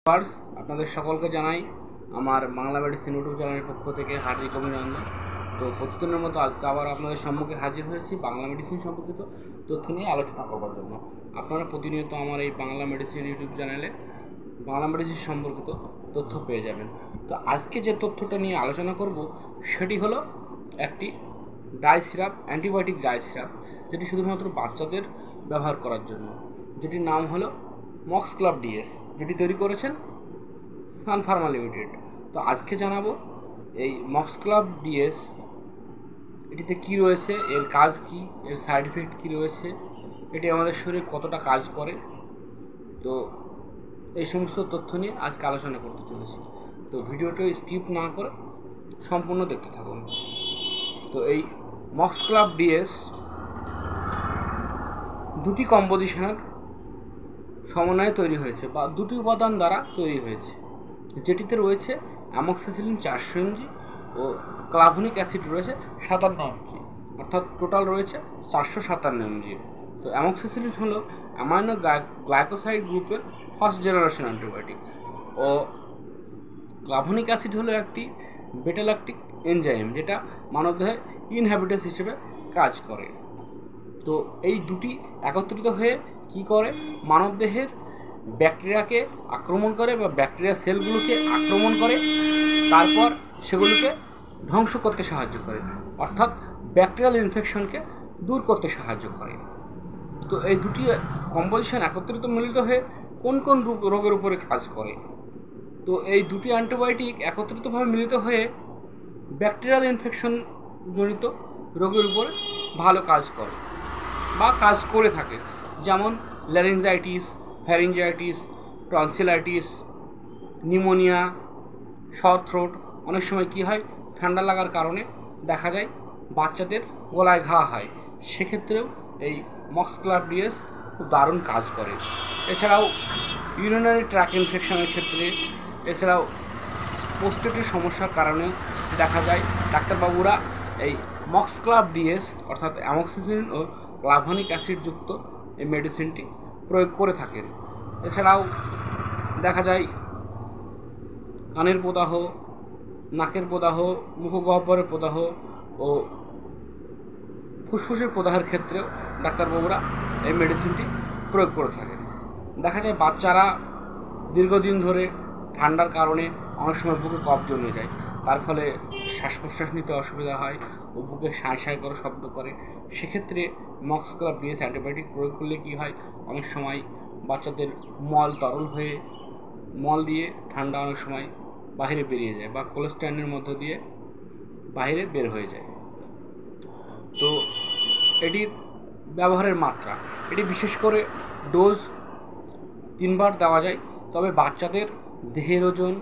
Farce আপনাদের সকলকে জানাই আমার বাংলা মেডিসিন ইউটিউব চ্যানেলের পক্ষ থেকে হার্দিক অভিনন্দন। তো প্রতিদিনের মতো আজকে আবার আপনাদের সম্মুখে হাজির হয়েছি বাংলা মেডিসিন সম্পর্কিত তথ্য নিয়ে আলোচনা করবার জন্য। আপনারা প্রতিনিয়ত আমার এই বাংলা মেডিসিন ইউটিউব চ্যানেলে বাংলা মেডিসিন সম্পর্কিত তথ্য পেয়ে যাবেন। তো আজকে যে তথ্যটা নিয়ে আলোচনা করব সেটি হলো একটি die syrup, antibiotic die syrup, যেটি শুধুমাত্র বাচ্চাদের ব্যবহার করার জন্য, যেটির নাম হলো মক্সক্লাব ডিএস, যেটি তৈরি করেছেন সান ফার্মা লিমিটেড। তো আজকে জানাবো এই মক্সক্লাব ডিএস এটিতে কি রয়েছে, এর কাজ কি, এর সাইড এফেক্ট কী রয়েছে, এটি আমাদের শরীরে কতটা কাজ করে। তো এই সমস্ত তথ্য নিয়ে আজকে আলোচনা করতে চলেছি। তো ভিডিওটা স্কিপ না করে সম্পূর্ণ দেখতে থাকুন। তো এই মক্সক্লাব ডিএস দুটি কম্পোজিশনের সমন্বয়ে তৈরি হয়েছে বা দুটি উপাদান দ্বারা তৈরি হয়েছে, যেটিতে রয়েছে অ্যামক্সিসিলিন 400 mg ও ক্লাভনিক অ্যাসিড রয়েছে 57 mg, অর্থাৎ টোটাল রয়েছে 457 mg। তো অ্যামক্সিসিলিন হলো অ্যামাইনো গ্লাইকোসাইড গ্রুপের ফার্স্ট জেনারেশন অ্যান্টিবায়োটিক ও ক্লাভনিক অ্যাসিড হলো একটি বেটা ল্যাকটিক এনজাইম, যেটা মানবদেহে ইনহ্যাবিটেন্স হিসেবে কাজ করে। তো এই দুটি একত্রিত হয়ে কি করে, মানবদেহের ব্যাকটেরিয়াকে আক্রমণ করে বা ব্যাকটেরিয়া সেলগুলোকে আক্রমণ করে, তারপর সেগুলোকে ধ্বংস করতে সাহায্য করে, অর্থাৎ ব্যাকটেরিয়াল ইনফেকশনকে দূর করতে সাহায্য করে। তো এই দুটি কম্পোজিশন একত্রিত মিলিত হয়ে কোন কোন রোগের উপরে কাজ করে। তো এই দুটি অ্যান্টিবায়োটিক একত্রিতভাবে মিলিত হয়ে ব্যাকটেরিয়াল ইনফেকশন জনিত রোগের উপরে ভালো কাজ করে বা কাজ করে থাকে, যেমন ল্যারিঞ্জাইটিস, ফ্যারিঞ্জাইটিস, টনসিলাইটিস, নিউমোনিয়া, সর থ্রোট। অনেক সময় কী হয়, ঠান্ডা লাগার কারণে দেখা যায় বাচ্চাদের গলায় ঘা হয়, সেক্ষেত্রেও এই মক্সক্লাব ডিএস খুব দারুণ কাজ করে। এছাড়াও ইউরিনারি ট্র্যাক ইনফেকশনের ক্ষেত্রে, এছাড়াও প্রোস্টেটের সমস্যার কারণেও দেখা যায় ডাক্তারবাবুরা এই মক্সক্লাব ডিএস অর্থাৎ অ্যামক্সিসিলিন ও ক্লাভনিক অ্যাসিডযুক্ত এই মেডিসিনটি প্রয়োগ করে থাকেন। এছাড়াও দেখা যায় কানের প্রদাহ, নাকের প্রদাহ, মুখগহ্বরের প্রদাহ ও ফুসফুসের প্রদাহের ক্ষেত্রেও ডাক্তারবাবুরা এই মেডিসিনটি প্রয়োগ করে থাকেন। দেখা যায় বাচ্চারা দীর্ঘদিন ধরে ঠান্ডার কারণে অনেক সময় বুকে কফ জমে যায়, তার ফলে শ্বাস প্রশ্বাস নিতে অসুবিধা হয় ও বুকে সাঁয় সাঁয় করে শব্দ করে। সেক্ষেত্রে মক্সক্লাব ডিএস অ্যান্টিবায়োটিক প্রয়োগ করলে কী হয়, অনেক সময় বাচ্চাদের মল তরল হয়ে মল দিয়ে ঠান্ডা অনেক সময় বাইরে বেরিয়ে যায় বা কোলেস্ট্রাইনের মধ্য দিয়ে বাইরে বের হয়ে যায়। তো এটির ব্যবহারের মাত্রা, এটি বিশেষ করে ডোজ 3 বার দেওয়া যায়, তবে বাচ্চাদের দেহের ওজন,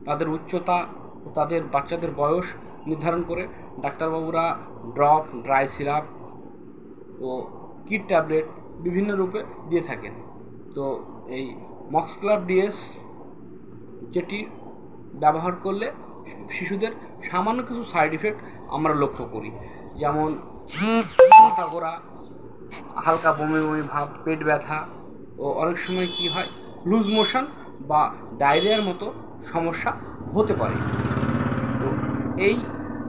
তাদের উচ্চতা ও বাচ্চাদের বয়স নির্ধারণ করে ডাক্তারবাবুরা ড্রপ, ড্রাই সিরাপ ও কিট ট্যাবলেট বিভিন্ন রূপে দিয়ে থাকেন। তো এই মক্সক্লাব ডিএস যেটি ব্যবহার করলে শিশুদের সামান্য কিছু সাইড এফেক্ট আমরা লক্ষ্য করি, যেমন মাথা ঘোরা, হালকা বমি বমি ভাব, পেট ব্যথা ও অনেক সময় কী হয়, লুজ মোশন বা ডায়রিয়ার মতো সমস্যা হতে পারে। তো এই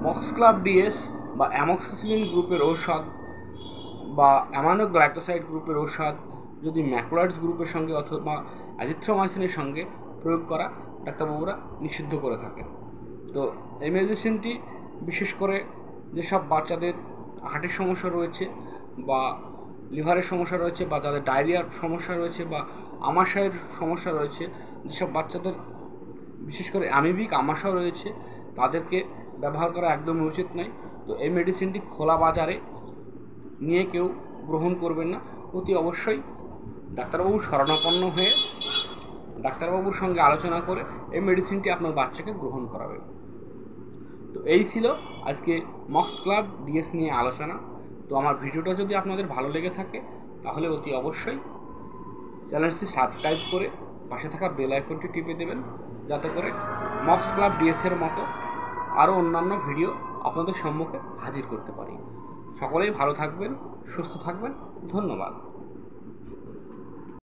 মক্সক্লাব ডিএস বা অ্যামক্সিসিলিন গ্রুপের ঔষধ বা অ্যামাইনো গ্লাইকোসাইড গ্রুপের ঔষধ যদি ম্যাক্রোলাইডস গ্রুপের সঙ্গে অথবা অ্যাজিথ্রোমাইসিনের সঙ্গে প্রয়োগ করা ডাক্তারবাবুরা নিষিদ্ধ করে থাকেন। তো এই মেডিসিনটি বিশেষ করে যেসব বাচ্চাদের হার্টের সমস্যা রয়েছে বা লিভারের সমস্যা রয়েছে বা যাদের ডায়রিয়ার সমস্যা রয়েছে বা আমাশয়ের সমস্যা রয়েছে, যেসব বাচ্চাদের বিশেষ করে অ্যামিবিক আমাশয় রয়েছে, তাদেরকে ব্যবহার করা একদমই উচিত নয়। তো এই মেডিসিনটি খোলা বাজারে নিয়ে কেউ গ্রহণ করবেন না, অতি অবশ্যই ডাক্তারবাবুর শরণাপন্ন হয়ে ডাক্তারবাবুর সঙ্গে আলোচনা করে এই মেডিসিনটি আপনার বাচ্চাকে গ্রহণ করাবেন। তো এই ছিল আজকে মক্সক্লাব ডিএস নিয়ে আলোচনা। তো আমার ভিডিওটা যদি আপনাদের ভালো লেগে থাকে তাহলে অতি অবশ্যই চ্যানেলটি সাবস্ক্রাইব করে পাশে থাকা বেল আইকনটি টিপে দেবেন, যাতে করে মক্সক্লাব ডিএসের মতো আরও অন্যান্য ভিডিও আপনাদের সম্মুখে হাজির করতে পারি। সকলেই ভালো থাকবেন, সুস্থ থাকবেন। ধন্যবাদ।